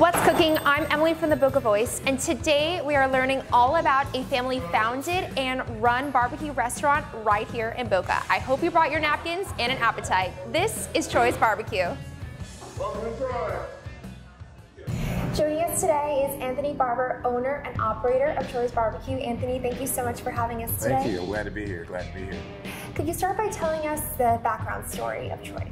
What's cooking? I'm Emily from the Boca Voice, and today we are learning all about a family-founded and run barbecue restaurant right here in Boca. I hope you brought your napkins and an appetite. This is Troy's Barbecue. Welcome to Troy. Joining us today is Anthony Barber, owner and operator of Troy's Barbecue. Anthony, thank you so much for having us today. Thank you. I'm glad to be here. Could you start by telling us the background story of Troy's?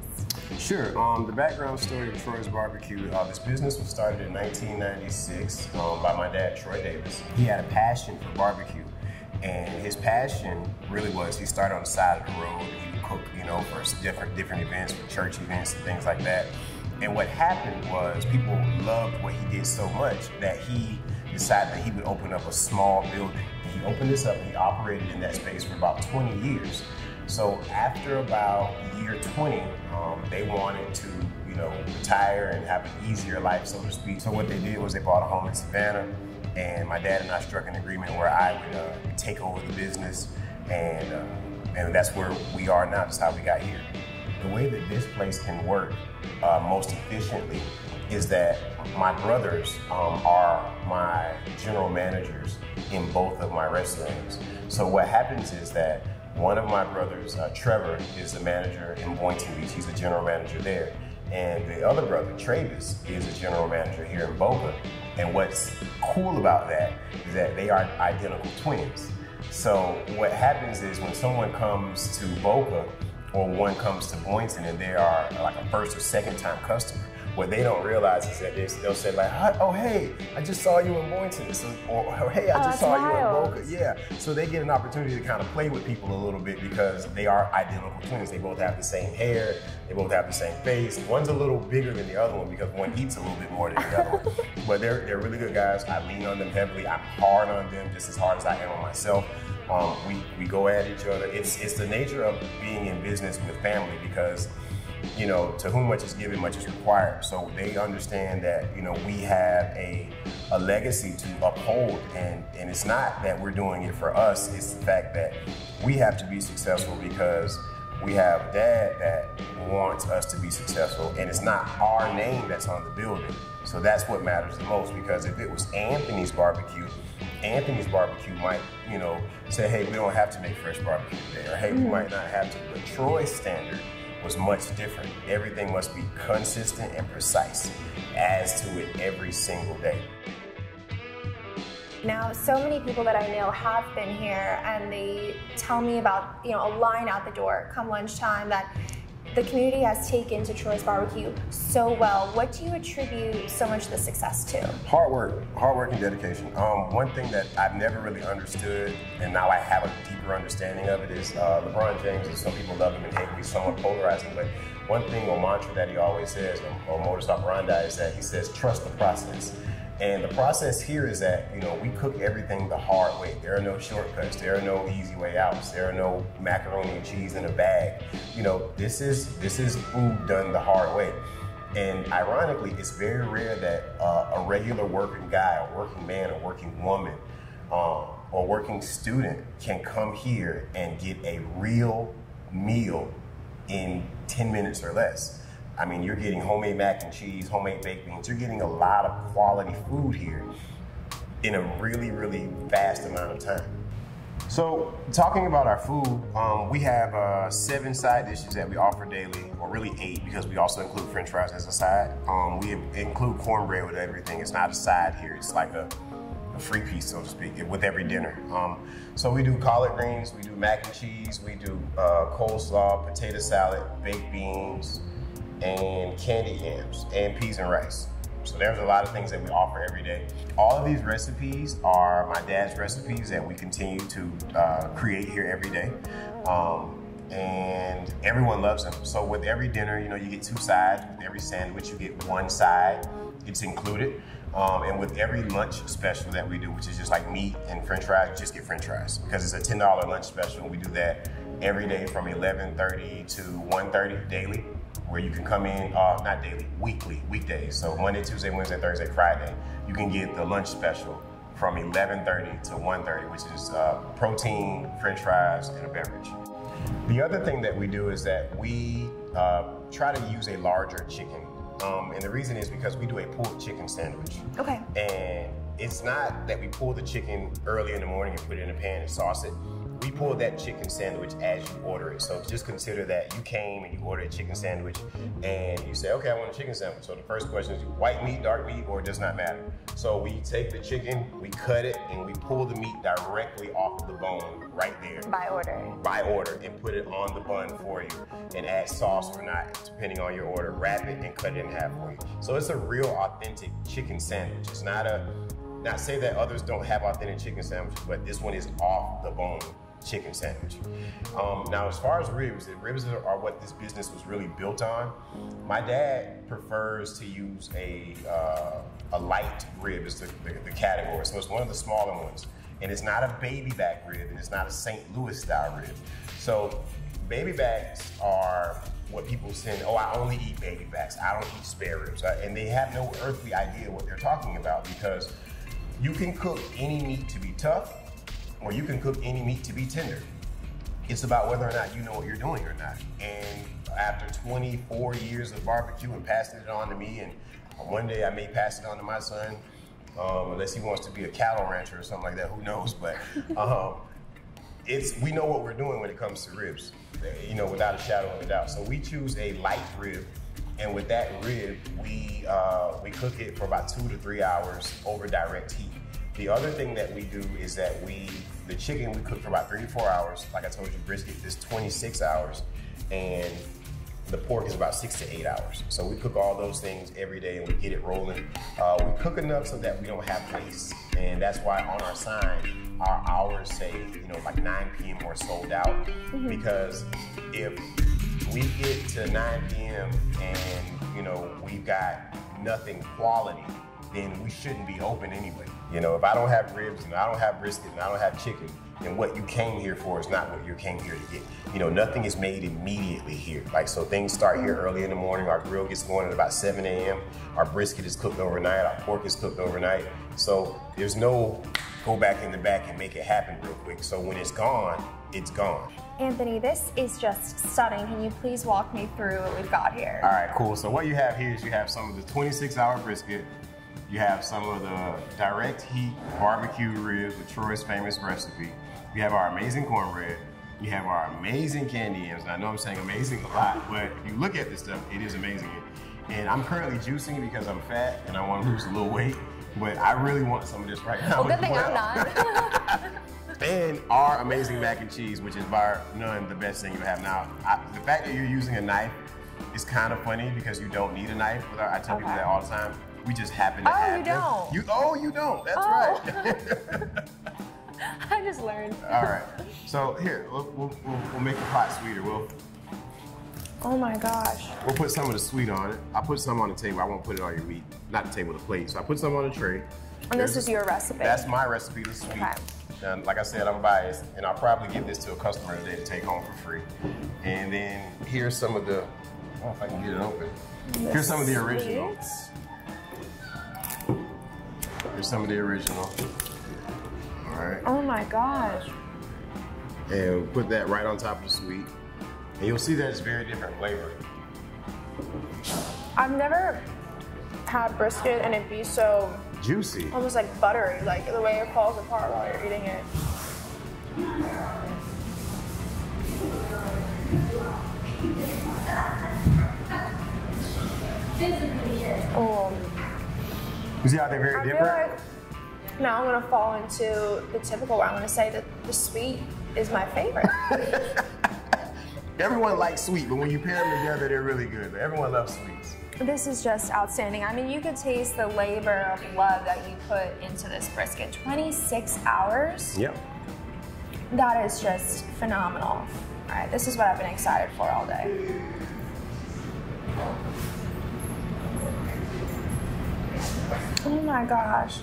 Sure. The background story of Troy's Barbecue, this business was started in 1996 by my dad, Troy Davis. He had a passion for barbecue, and his passion really was, he started on the side of the road. He would cook, for different events, for church events and things like that. And what happened was people loved what he did so much that he decided that he would open up a small building. He opened this up and he operated in that space for about 20 years. So after about year 20, they wanted to, retire and have an easier life, so to speak. So what they did was they bought a home in Savannah, and my dad and I struck an agreement where I would take over the business, and that's where we are now. That's how we got here. The way that this place can work most efficiently is that my brothers are my general managers in both of my restaurants. So what happens is that one of my brothers, Trevor, is the manager in Boynton Beach. He's the general manager there. And the other brother, Travis, is a general manager here in Boca. And what's cool about that is that they are identical twins. So what happens is when someone comes to Boca or one comes to Boynton and they are like a first or second time customer, what they don't realize is that they'll say like, oh, hey, I just saw you in Boynton. So, or hey, I just saw you in Boca. Yeah. So they get an opportunity to kind of play with people a little bit because they are identical twins. They both have the same hair. They both have the same face. One's a little bigger than the other one because one eats a little bit more than the other one. But they're really good guys. I lean on them heavily. I'm hard on them just as hard as I am on myself. We go at each other. It's the nature of being in business with family because to whom much is given, much is required. So they understand that, we have a legacy to uphold, and it's not that we're doing it for us, it's the fact that we have to be successful because we have a dad that wants us to be successful, and it's not our name that's on the building. So that's what matters the most, because if it was Anthony's Barbecue might, say, hey, we don't have to make fresh barbecue today, or hey, we might not have to, but Troy's standard was much different. Everything must be consistent and precise. Adds to it every single day. Now, so many people that I know have been here and they tell me about, a line out the door come lunchtime that the community has taken to Troy's Barbecue so well. What do you attribute so much of the success to? Hard work and dedication. One thing that I've never really understood, and now I have a deeper understanding of it, is LeBron James, and some people love him and hate him, he's somewhat polarizing, but one thing or mantra that he always says, or modus operandi, is that he says, trust the process. And the process here is that, we cook everything the hard way. There are no shortcuts. There are no easy way outs. There are no macaroni and cheese in a bag. This is food done the hard way. And ironically, it's very rare that a regular working guy, or working man, or working woman, or working student can come here and get a real meal in 10 minutes or less. I mean, you're getting homemade mac and cheese, homemade baked beans. You're getting a lot of quality food here in a really, really fast amount of time. So, talking about our food, we have 7 side dishes that we offer daily, or really 8 because we also include French fries as a side. We include cornbread with everything. It's not a side here. It's like a free piece, so to speak, with every dinner. So we do collard greens, we do mac and cheese, we do coleslaw, potato salad, baked beans, and candied yams, and peas and rice. So there's a lot of things that we offer every day. All of these recipes are my dad's recipes that we continue to create here every day. And everyone loves them. So with every dinner, you get 2 sides. With every sandwich, you get 1 side. It's included. And with every lunch special that we do, which is just like meat and French fries, you just get French fries because it's a $10 lunch special. We do that every day from 11:30 to 1:30 daily, where you can come in, not daily, weekdays. So Monday, Tuesday, Wednesday, Thursday, Friday, you can get the lunch special from 11:30 to 1:30, which is protein, French fries, and a beverage. The other thing that we do is that we try to use a larger chicken. And the reason is because we do a pulled chicken sandwich. Okay. And it's not that we pull the chicken early in the morning and put it in a pan and sauce it. We pull that chicken sandwich as you order it. So just consider that you came and you ordered a chicken sandwich and you say, okay, I want a chicken sandwich. So the first question is white meat, dark meat, or it does not matter. So we take the chicken, we cut it, and we pull the meat directly off of the bone right there. By order. By order, and put it on the bun for you and add sauce or not, depending on your order. Wrap it and cut it in half for you. So it's a real authentic chicken sandwich. It's not say that others don't have authentic chicken sandwiches, but this one is off the bone chicken sandwich. Now, as far as ribs, the ribs are what this business was really built on. My dad prefers to use a light rib is the category. So it's one of the smaller ones. And it's not a baby back rib, and it's not a St. Louis style rib. So baby backs are what people say, oh, I only eat baby backs. I don't eat spare ribs. And they have no earthly idea what they're talking about, because you can cook any meat to be tough, or you can cook any meat to be tender. It's about whether or not you know what you're doing or not. And after 24 years of barbecue and passing it on to me, and one day I may pass it on to my son, unless he wants to be a cattle rancher or something like that, who knows, but we know what we're doing when it comes to ribs, you know, without a shadow of a doubt. So we choose a light rib, and with that rib, we cook it for about 2 to 3 hours over direct heat. The other thing that we do is that the chicken we cook for about 3 to 4 hours. Like I told you, brisket is 26 hours, and the pork is about 6 to 8 hours. So we cook all those things every day and we get it rolling. We cook enough so that we don't have waste. And that's why on our sign, our hours say, you know, like 9 p.m. we're sold out. Because if we get to 9 p.m. and, you know, we've got nothing quality, then we shouldn't be open anyway. You know, if I don't have ribs and I don't have brisket and I don't have chicken, then what you came here for is not what you came here to get. You know, nothing is made immediately here. Like, so things start here early in the morning. Our grill gets going at about 7 a.m. Our brisket is cooked overnight. Our pork is cooked overnight. So there's no go back in the back and make it happen real quick. So when it's gone, it's gone. Anthony, this is just stunning. Can you please walk me through what we've got here? All right, cool. So what you have here is you have some of the 26-hour brisket. You have some of the direct heat barbecue ribs with Troy's famous recipe. You have our amazing cornbread. You have our amazing candy yams. And I know I'm saying amazing a lot, but if you look at this stuff, it is amazing. And I'm currently juicing because I'm fat and I want to lose a little weight, but I really want some of this right now. Well, good thing I'm not. And our amazing mac and cheese, which is bar none the best thing you have now. The fact that you're using a knife is kind of funny because you don't need a knife. I tell people that all the time. We just happen to have them. Oh, you don't? You don't. That's right. I just learned. All right. So here, we'll make the pot sweeter. Oh my gosh. We'll put some of the sweet on it. I'll put some on the table. I won't put it on your meat. Not the table, the plate. So I put some on the tray. And this is your recipe? That's my recipe, the sweet. Okay. And like I said, I'm biased, and I'll probably give this to a customer today to take home for free. And then here's some of the, I don't know if I can get it open. Here's some of the original. Here's some of the original. All right. Oh my gosh. And we'll put that right on top of the sweet. And you'll see that it's very different flavor. I've never had brisket and it be so juicy. Almost like buttery, like the way it falls apart while you're eating it. Oh. You see how they're very different? I feel like now I'm gonna fall into the typical where I'm gonna say that the sweet is my favorite. Everyone likes sweet, but when you pair them together, they're really good. Everyone loves sweets. This is just outstanding. I mean, you could taste the labor of love that you put into this brisket. 26 hours? Yep. That is just phenomenal. All right, this is what I've been excited for all day. Oh my gosh.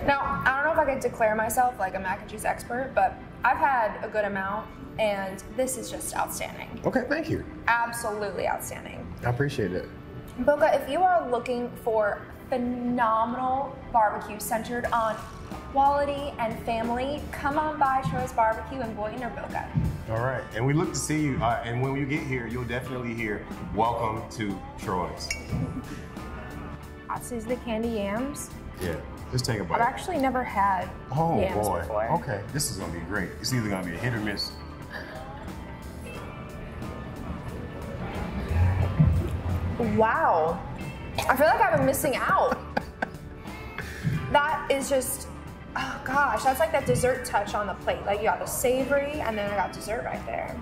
Now, I don't know if I could declare myself like a mac and cheese expert, but I've had a good amount, and this is just outstanding. Okay, thank you. Absolutely outstanding. I appreciate it. Boca, if you are looking for phenomenal barbecue centered on quality and family, come on by Troy's Barbecue in Boynton or Boca. All right, and we look to see you. And when you get here, you'll definitely hear "Welcome to Troy's." This is the candy yams. Yeah, just take a bite. I've actually never had yams before. Okay, this is gonna be great. It's either gonna be a hit or miss. Wow, I feel like I've been missing out. That is just, oh gosh, that's like that dessert touch on the plate. Like you got the savory and then I got dessert right there.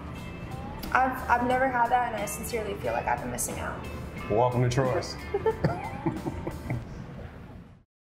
I've never had that and I sincerely feel like I've been missing out. Welcome to Troy's.